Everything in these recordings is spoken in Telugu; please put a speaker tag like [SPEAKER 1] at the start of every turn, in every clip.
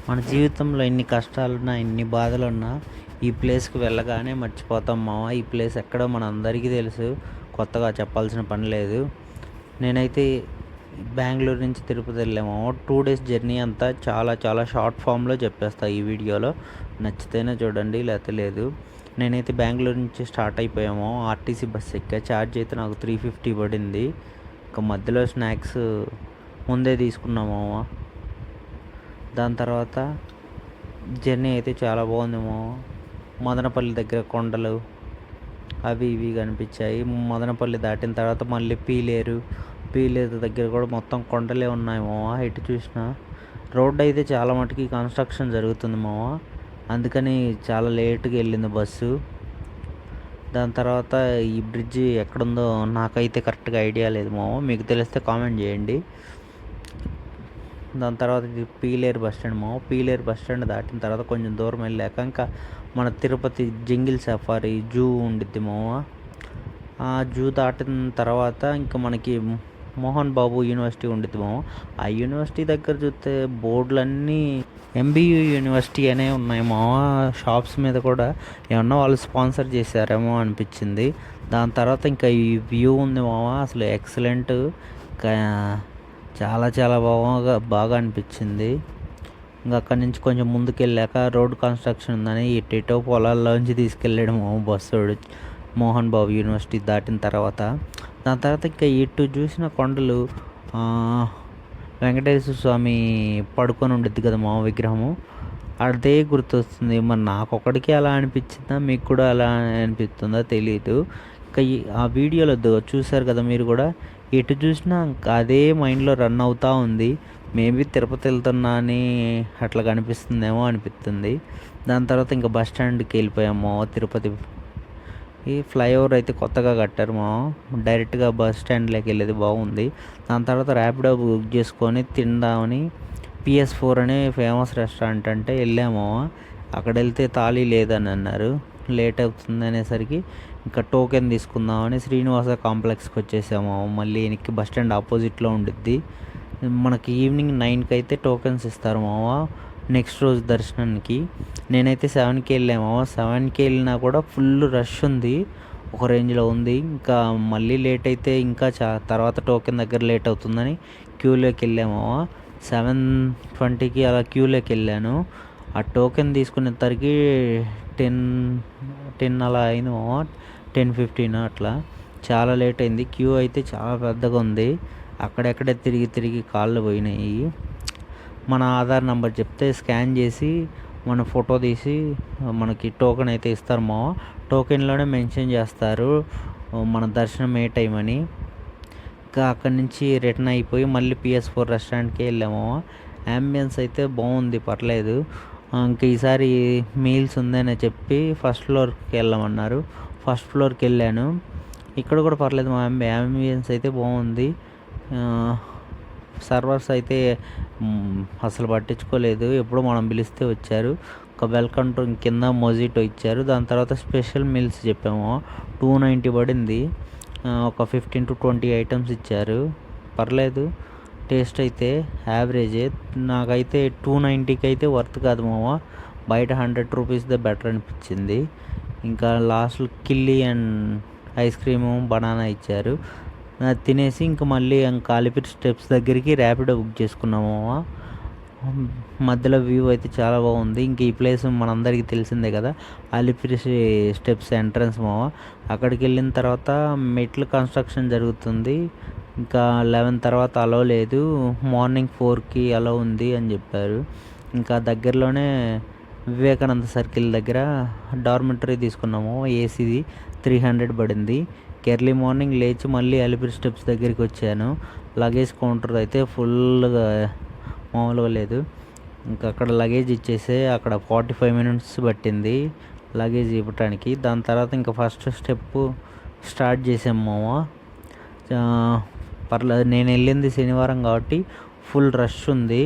[SPEAKER 1] మన జీవితంలో ఎన్ని కష్టాలున్నా, ఎన్ని బాధలున్నా ఈ ప్లేస్‌కి వెళ్ళగానే మర్చిపోతాం మామ. ఈ ప్లేస్ ఎక్కడో మనందరికీ తెలుసు. కొత్తగా చెప్పాల్సిన పని లేదు. నేనైతే బెంగుళూరు నుంచి తిరుపతి వెళ్ళా మామ. 2 డేస్ జర్నీ అంతా చాలా చాలా షార్ట్ ఫామ్‌లో చెప్పేస్తా ఈ వీడియోలో. నచ్చితేనే చూడండి లేతే లేదు. నేనైతే బెంగుళూరు నుంచి స్టార్ట్ అయిపోయాము. RTC bus ఎక్కా. ఛార్జ్ అయితే నాకు 350 పడింది. ఇంకా మధ్యలో స్నాక్స్ ముందే తీసుకున్నా మామ. దాని తర్వాత జర్నీ అయితే చాలా బాగుందేమో. మదనపల్లి దగ్గర కొండలు అవి ఇవి కనిపించాయి. మదనపల్లి దాటిన తర్వాత మళ్ళీ పీలేరు దగ్గర కూడా మొత్తం కొండలే ఉన్నాయి మామ. ఎటు చూసినా రోడ్డు అయితే చాలా మటుకి కన్స్ట్రక్షన్ జరుగుతుంది మామ. అందుకని చాలా లేట్గా వెళ్ళింది బస్సు. దాని తర్వాత ఈ బ్రిడ్జి ఎక్కడుందో నాకైతే కరెక్ట్గా ఐడియా లేదు మామ. మీకు తెలిస్తే కామెంట్ చేయండి. దాని తర్వాత ఇది పీలేరు బస్ స్టాండ్ మామ. పీలేరు బస్ స్టాండ్ దాటిన తర్వాత కొంచెం దూరం వెళ్ళాక ఇంకా మన తిరుపతి జంగిల్ సఫారీ జూ ఉండిద్ది మామ. ఆ జూ దాటిన తర్వాత ఇంకా మనకి మోహన్ బాబు యూనివర్సిటీ ఉండిద్ది మామ. ఆ యూనివర్సిటీ దగ్గర చూస్తే బోర్డులన్నీ ఎంబీయూ యూనివర్సిటీ అనే ఉన్నాయి మామ. షాప్స్ మీద కూడా ఏమన్నా వాళ్ళు స్పాన్సర్ చేశారేమో అనిపించింది. దాని తర్వాత ఇంకా ఈ వ్యూ ఉంది మామ, అసలు ఎక్సలెంట్. చాలా చాలా బాగా అనిపించింది. ఇంకా అక్కడి నుంచి కొంచెం ముందుకెళ్ళాక రోడ్ కన్స్ట్రక్షన్ ఉందని ఎటో పొలాల్లోంచి తీసుకెళ్ళాడు బస్సోడు మోహన్ బాబు యూనివర్సిటీ దాటిన తర్వాత. దాని తర్వాత ఇంకా ఎటు చూసిన కొండలు. వెంకటేశ్వర స్వామి పడుకొని ఉండిద్ది కదా మా విగ్రహము, అదే గుర్తొస్తుంది. మరి నాకు ఒకడికి అలా అనిపించిందా, మీకు కూడా అలా అనిపిస్తుందా తెలియదు. ఇంకా ఆ వీడియోలో చూశారు కదా మీరు కూడా, ఎటు చూసినా ఇంకా అదే మైండ్లో రన్ అవుతూ ఉంది. మేబీ తిరుపతి వెళ్తున్నా అని అట్లా కనిపిస్తుందేమో అనిపిస్తుంది. దాని తర్వాత ఇంకా బస్ స్టాండ్కి వెళ్ళిపోయాము. తిరుపతి ఈ ఫ్లైఓవర్ అయితే కొత్తగా కట్టారు డైరెక్ట్గా బస్ స్టాండ్లోకి వెళ్ళేది బాగుంది. దాని తర్వాత ర్యాపిడో బుక్ చేసుకొని తిందామని PS4 అనే ఫేమస్ రెస్టారెంట్ అంటే వెళ్ళాము. అక్కడ వెళ్తే థాలీ లేదని అన్నారు. లేట్ అవుతుంది అనేసరికి ఇంకా టోకెన్ తీసుకుందామని శ్రీనివాస కాంప్లెక్స్కి వచ్చేసాము. మళ్ళీ వెనక్కి బస్ స్టాండ్ ఆపోజిట్లో ఉండిద్ది. మనకి ఈవినింగ్ 9కి అయితే టోకెన్స్ ఇస్తారు మామ నెక్స్ట్ రోజు దర్శనానికి. నేనైతే 7కి వెళ్ళాము. 7కి వెళ్ళినా కూడా ఫుల్ రష్ ఉంది, ఒక రేంజ్లో ఉంది. ఇంకా మళ్ళీ లేట్ అయితే ఇంకా తర్వాత టోకెన్ దగ్గర లేట్ అవుతుందని క్యూలోకి వెళ్ళాము. 7:20కి అలా క్యూలోకి వెళ్ళాను. ఆ టోకెన్ తీసుకునేసరికి 10 అలా అయింది మామ. 10:15 అట్లా చాలా లేట్ అయింది. క్యూ అయితే చాలా పెద్దగా ఉంది. అక్కడెక్కడే తిరిగి కాళ్ళు పోయినాయి. మన ఆధార్ నెంబర్ చెప్తే స్కాన్ చేసి మన ఫోటో తీసి మనకి టోకెన్ అయితే ఇస్తారు మావ. టోకెన్లోనే మెన్షన్ చేస్తారు మన దర్శనం ఏ టైం అని. ఇంకా అక్కడి నుంచి రిటర్న్ అయిపోయి మళ్ళీ PS4 రెస్టారెంట్కి వెళ్ళాము. యాంబియన్స్ అయితే బాగుంది, పర్లేదు. ఇంకా ఈసారి మీల్స్ ఉందని చెప్పి ఫస్ట్ ఫ్లోర్కి వెళ్ళమన్నారు. ఫస్ట్ ఫ్లోర్కి వెళ్ళాను. ఇక్కడ కూడా పర్లేదు, మా యాంబియన్స్ అయితే బాగుంది. సర్వర్స్ అయితే అసలు పట్టించుకోలేదు, ఎప్పుడు మనం పిలిస్తే వచ్చారు. ఒక వెల్కమ్ డ్రింక్ కింద మొజిటో ఇచ్చారు. దాని తర్వాత స్పెషల్ మీల్స్ చెప్పాము, 290 పడింది. ఒక 15 to 20 ఐటమ్స్ ఇచ్చారు, పర్లేదు. టేస్ట్ అయితే యావరేజే. నాకైతే 290కి అయితే వర్త్ కాదు మామ. బయట 100 రూపీస్దే బెటర్ అనిపించింది. ఇంకా లాస్ట్లో కిల్లీ అండ్ ఐస్ క్రీము బనానా ఇచ్చారు. తినేసి ఇంకా మళ్ళీ అలిపిరి స్టెప్స్ దగ్గరికి ర్యాపిడో బుక్ చేసుకున్నాము. మధ్యలో వ్యూ అయితే చాలా బాగుంది. ఇంక ఈ ప్లేస్ మనందరికీ తెలిసిందే కదా, అలిపిరి స్టెప్స్ ఎంట్రన్స్ మావ. అక్కడికి వెళ్ళిన తర్వాత మెట్లు కన్స్ట్రక్షన్ జరుగుతుంది. ఇంకా 11 తర్వాత అలో లేదు, మార్నింగ్ 4కి అలో ఉంది అని చెప్పారు. ఇంకా దగ్గరలోనే వివేకానంద సర్కిల్ దగ్గర డార్మెంటరీ తీసుకున్నాము. ఏసీది 300 పడింది. ఎర్లీ మార్నింగ్ లేచి మళ్ళీ అలిపిరి స్టెప్స్ దగ్గరికి వచ్చాను. లగేజ్ కౌంటర్ అయితే ఫుల్గా మామూలుగా లేదు. ఇంకా అక్కడ లగేజ్ ఇచ్చేసి అక్కడ 45 minutes పట్టింది లగేజ్ ఇవ్వటానికి. దాని తర్వాత ఇంకా ఫస్ట్ స్టెప్ స్టార్ట్ చేసాము మామ. పర్లేదు, నేను వెళ్ళింది శనివారం కాబట్టి ఫుల్ రష్ ఉంది,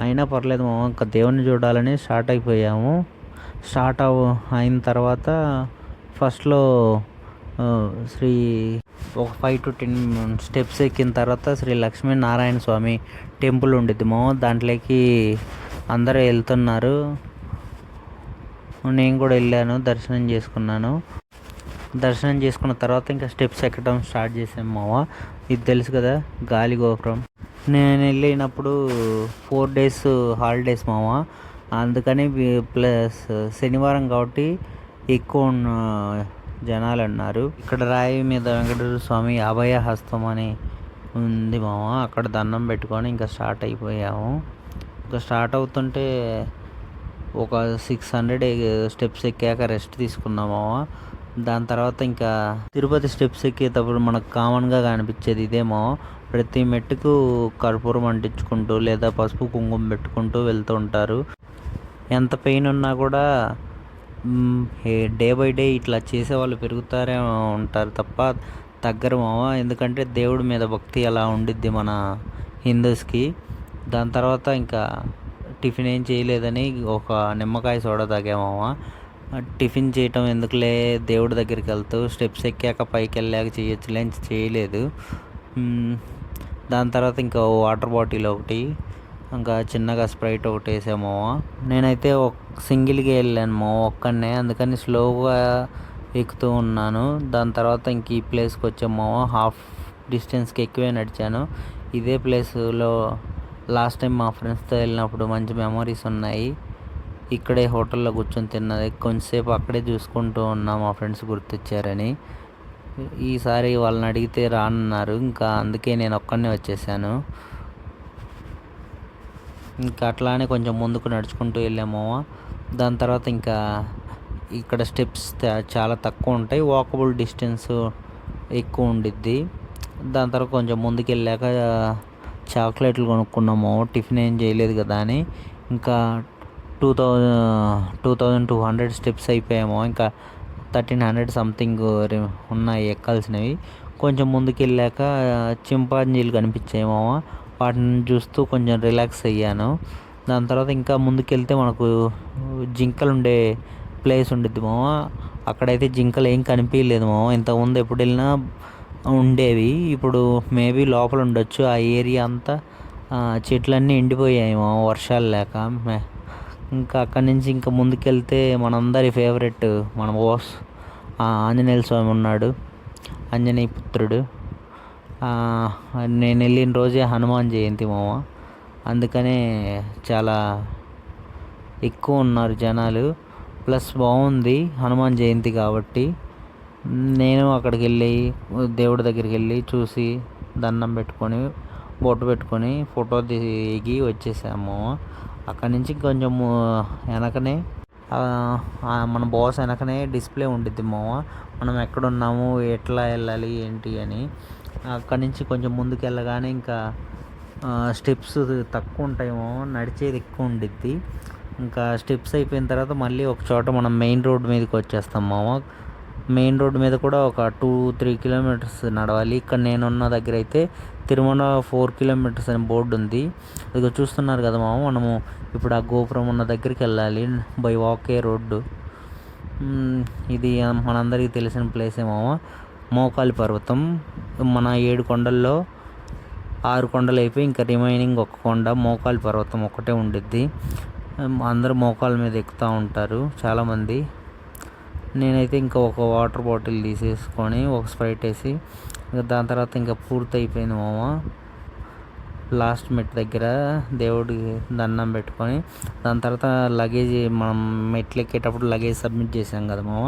[SPEAKER 1] అయినా పర్లేదు మామ. ఇంకా దేవుణ్ణి చూడాలని స్టార్ట్ అయిపోయాము. అయిన తర్వాత ఫస్ట్లో శ్రీ ఒక 5 to 10 స్టెప్స్ ఎక్కిన తర్వాత శ్రీ లక్ష్మీనారాయణ స్వామి టెంపుల్ ఉండిద్ది మామ. దాంట్లోకి అందరూ వెళ్తున్నారు. నేను కూడా వెళ్ళాను, దర్శనం చేసుకున్నాను. దర్శనం చేసుకున్న తర్వాత ఇంకా స్టెప్స్ ఎక్కడం స్టార్ట్ చేసాం మామ. ఇది తెలుసు కదా, గాలి గోపురం. నేను వెళ్ళినప్పుడు 4 days హాలిడేస్ మామ. అందుకని ప్లస్ శనివారం కాబట్టి ఎక్కువ జనాలు అన్నారు. ఇక్కడ రాయి మీద వెంకటేశ్వర స్వామి అభయ హస్తం అని ఉంది మామ. అక్కడ దండం పెట్టుకొని ఇంకా స్టార్ట్ అయిపోయాము. ఇంకా స్టార్ట్ అవుతుంటే ఒక 600 స్టెప్స్ ఎక్కాక రెస్ట్ తీసుకున్నాం మామ. దాని తర్వాత ఇంకా తిరుపతి స్టెప్స్ ఎక్కేటప్పుడు మనకు కామన్గా కనిపించేది ఇదే మామ. ప్రతి మెట్టుకు కర్పూరం అంటించుకుంటూ లేదా పసుపు కుంకుమ పెట్టుకుంటూ వెళ్తూ ఉంటారు. ఎంత పెయిన్ ఉన్నా కూడా డే బై డే ఇట్లా చేసేవాళ్ళు పెరుగుతారే ఉంటారు తప్ప తగ్గరు మామ. ఎందుకంటే దేవుడి మీద భక్తి అలా ఉండిద్ది మన హిందూస్కి. దాని తర్వాత ఇంకా టిఫిన్ ఏం చేయలేదని ఒక నిమ్మకాయ సోడా తాగామామ. టిఫిన్ చేయటం ఎందుకులే, దేవుడి దగ్గరికి వెళ్తూ స్టెప్స్ ఎక్కాక పైకి వెళ్ళాక చేయొచ్చులే అని చేయలేదు. దాని తర్వాత ఇంకా వాటర్ బాటిల్ ఒకటి, ఇంకా చిన్నగా స్ప్రైట్ ఒకటి వేసాము. నేనైతే సింగిల్గా వెళ్ళాను ఒక్కనే, అందుకని స్లోగా ఎక్కుతూ ఉన్నాను. దాని తర్వాత ఇంక ఈ ప్లేస్కి వచ్చాము. హాఫ్ డిస్టెన్స్కి ఎక్కువే నడిచాను. ఇదే ప్లేస్లో లాస్ట్ టైం మా ఫ్రెండ్స్తో వెళ్ళినప్పుడు మంచి మెమరీస్ ఉన్నాయి. ఇక్కడే హోటల్లో కూర్చొని తిన్నది, కొంచెంసేపు అక్కడే చూసుకుంటూ ఉన్నాం. మా ఫ్రెండ్స్ గుర్తొచ్చారని ఈసారి వాళ్ళని అడిగితే రానన్నారు. ఇంకా అందుకే నేను ఒక్కనే వచ్చేసాను. ఇంకా అట్లానే కొంచెం ముందుకు నడుచుకుంటూ వెళ్ళాము. దాని తర్వాత ఇంకా ఇక్కడ స్టెప్స్ చాలా తక్కువ ఉంటాయి, వాకబుల్ డిస్టెన్స్ ఎక్కువ ఉండిద్ది. దాని తర్వాత కొంచెం ముందుకు వెళ్ళాక చాక్లెట్లు కొనుక్కున్నాము, టిఫిన్ ఏం చేయలేదు కదా అని. ఇంకా 2200 స్టెప్స్ అయిపోయాము. ఇంకా 1300 సంథింగ్ ఉన్నాయి ఎక్కాల్సినవి. కొంచెం ముందుకు వెళ్ళాక చింపాంజీలు కనిపించాయేమో, వాటిని చూస్తూ కొంచెం రిలాక్స్ అయ్యాను. దాని తర్వాత ఇంకా ముందుకెళ్తే మనకు జింకలు ఉండే ప్లేస్ ఉండిద్ది మామ. అక్కడైతే జింకలు ఏం కనిపించలేదు మామ. ఇంతకుముందు ఎప్పుడు వెళ్ళినా ఉండేవి, ఇప్పుడు మేబీ లోపల ఉండొచ్చు. ఆ ఏరియా అంతా చెట్లన్నీ ఎండిపోయాయి మామ వర్షాలు లేక. ఇంకా అక్కడి నుంచి ఇంకా ముందుకెళ్తే మనందరి ఫేవరెట్ మన బాస్ ఆంజనేయ స్వామి ఉన్నాడు, ఆంజనేయ పుత్రుడు. నేను వెళ్ళిన రోజే హనుమాన్ జయంతి మామ, అందుకనే చాలా ఎక్కువ ఉన్నారు జనాలు. ప్లస్ బాగుంది హనుమాన్ జయంతి కాబట్టి. నేను అక్కడికి వెళ్ళి దేవుడి దగ్గరికి వెళ్ళి చూసి దండం పెట్టుకొని బొట్టు పెట్టుకొని ఫోటో దిగి వచ్చేసాము. అక్కడి నుంచి కొంచెం వెనకనే మన బాస్ వెనకనే డిస్ప్లే ఉండిద్ది మామ, మనం ఎక్కడున్నాము, ఎట్లా వెళ్ళాలి ఏంటి అని. అక్కడి నుంచి కొంచెం ముందుకు వెళ్ళగానే ఇంకా స్టెప్స్ తక్కువ ఉంటాయేమో, నడిచేది ఎక్కువ ఉండిద్ది. ఇంకా స్టెప్స్ అయిపోయిన తర్వాత మళ్ళీ ఒక చోట మనం మెయిన్ రోడ్ మీదకి వచ్చేస్తాం మామ. మెయిన్ రోడ్ మీద కూడా ఒక 2-3 kilometers నడవాలి. ఇక్కడ నేనున్న దగ్గర అయితే తిరుమల 4 kilometers అని బోర్డు ఉంది. అది చూస్తున్నారు కదా మామ, మనము ఇప్పుడు ఆ గోపురం ఉన్న దగ్గరికి వెళ్ళాలి బై వాకే రోడ్డు. ఇది మనందరికీ తెలిసిన ప్లేసే మామ, మోకాలి పర్వతం. మన 7 కొండల్లో 6 కొండలు అయిపోయి ఇంకా రిమైనింగ్ ఒక కొండ మోకాలి పర్వతం ఒక్కటే ఉండిద్ది. అందరూ మోకాల మీద ఎక్కుతూ ఉంటారు చాలామంది. నేనైతే ఇంకా ఒక వాటర్ బాటిల్ తీసేసుకొని ఒక స్ప్రైట్ వేసి దాని తర్వాత ఇంకా పూర్తి అయిపోయింది మామ. లాస్ట్ మెట్ దగ్గర దేవుడికి దండం పెట్టుకొని దాని తర్వాత లగేజ్, మనం మెట్లు ఎక్కేటప్పుడు లగేజ్ సబ్మిట్ చేసాం కదా మామ,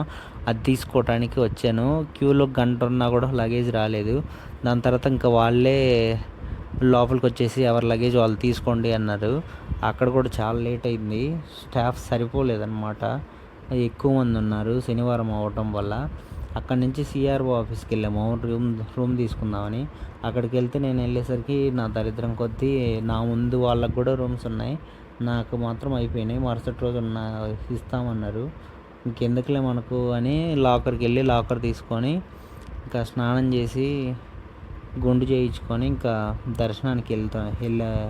[SPEAKER 1] అది తీసుకోవటానికి వచ్చాను. క్యూలో గంట ఉన్నా కూడా లగేజ్ రాలేదు. దాని తర్వాత ఇంకా వాళ్ళే లోపలికి వచ్చేసి ఎవరి లగేజ్ వాళ్ళు తీసుకోండి అన్నారు. అక్కడ కూడా చాలా లేట్ అయింది, స్టాఫ్ సరిపోలేదన్నమాట, ఎక్కువ మంది ఉన్నారు శనివారం అవ్వటం వల్ల. అక్కడి నుంచి సిఆర్ఓ ఆఫీస్కి వెళ్ళాము రూమ్ తీసుకుందామని. అక్కడికి వెళ్తే నేను వెళ్ళేసరికి నా దరిద్రం కొద్దీ నా ముందు వాళ్ళకు కూడా రూమ్స్ ఉన్నాయి, నాకు మాత్రం అయిపోయినాయి. మరుసటి రోజు ఇస్తామన్నారు. ఇంకెందుకులే మనకు అని లాకర్కి వెళ్ళి లాకర్ తీసుకొని ఇంకా స్నానం చేసి గుండు చేయించుకొని ఇంకా దర్శనానికి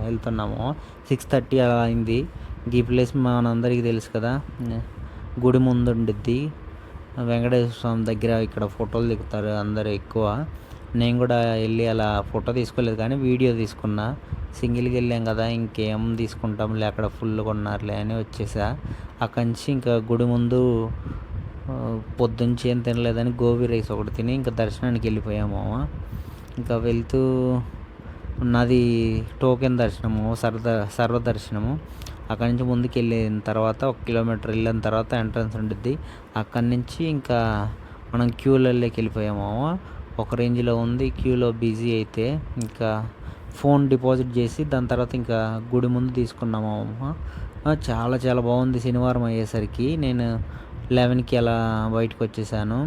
[SPEAKER 1] వెళ్తున్నాము. 6:30 అలా అయింది. ఈ ప్లేస్ మనందరికీ తెలుసు కదా, గుడి ముందు ఉండిద్ది వెంకటేశ్వర స్వామి దగ్గర. ఇక్కడ ఫోటోలు దిగుతారు అందరూ ఎక్కువ. నేను కూడా వెళ్ళి అలా ఫోటో తీసుకోలేదు కానీ వీడియో తీసుకున్నా. సింగిల్గా వెళ్ళాం కదా, ఇంకేం తీసుకుంటాంలే, అక్కడ ఫుల్గా ఉన్నారులే అని వచ్చేసా. అక్కడి నుంచి ఇంకా గుడి ముందు పొద్దుంచి ఏం తినలేదని గోబీ రైస్ ఒకటి తిని ఇంకా దర్శనానికి వెళ్ళిపోయాము. ఇంకా వెళ్తూ నాది టోకెన్ దర్శనము, సర్వదర్శనము. అక్కడి నుంచి ముందుకు వెళ్ళిన తర్వాత 1 కిలోమీటర్ వెళ్ళిన తర్వాత ఎంట్రన్స్ ఉంటుంది. అక్కడి నుంచి ఇంకా మనం క్యూలలోకి వెళ్ళిపోయాము. ఒక రేంజ్లో ఉంది, క్యూలో బిజీ అయితే ఇంకా ఫోన్ డిపాజిట్ చేసి దాని తర్వాత ఇంకా గుడి ముందు తీసుకున్నాము. చాలా చాలా బాగుంది. శనివారం అయ్యేసరికి నేను 11కి అలా బయటకు వచ్చేసాను.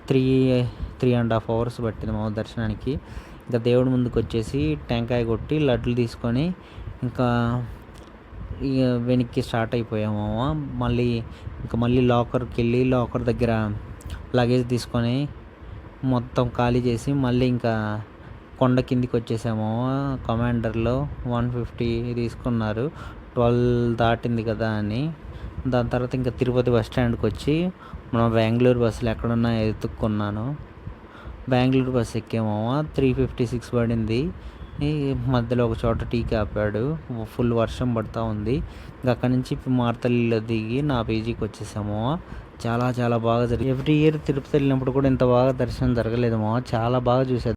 [SPEAKER 1] 3.5 అవర్స్ పట్టింది మా దర్శనానికి. ఇంకా దేవుడి ముందుకు వచ్చేసి టెంకాయ కొట్టి లడ్లు తీసుకొని ఇంకా ఇక వెనక్కి స్టార్ట్ అయిపోయాము. మళ్ళీ లాకర్కి వెళ్ళి లాకర్ దగ్గర లగేజ్ తీసుకొని మొత్తం ఖాళీ చేసి మళ్ళీ ఇంకా కొండ కిందికి వచ్చేసాము. కమాండర్లో 150 తీసుకున్నారు, 12 దాటింది కదా అని. దాని తర్వాత ఇంకా తిరుపతి బస్ స్టాండ్కి వచ్చి మన బెంగళూరు బస్సులు ఎక్కడున్నా ఎత్తుక్కున్నాను. బెంగళూరు బస్సు ఎక్కాము. 356 పడింది. ఈ మధ్యలో ఒక చోట టీకి ఆపాడు. ఫుల్ వర్షం పడుతూ ఉంది. ఇంకా అక్కడి నుంచి మార్తల్లిలో దిగి నా పీజీకి వచ్చేసాము. చాలా చాలా బాగా జరిగింది. ఎవ్రీ ఇయర్ తిరుపతి వెళ్ళినప్పుడు కూడా ఇంత బాగా దర్శనం జరగలేదు. చాలా బాగా చూసేది.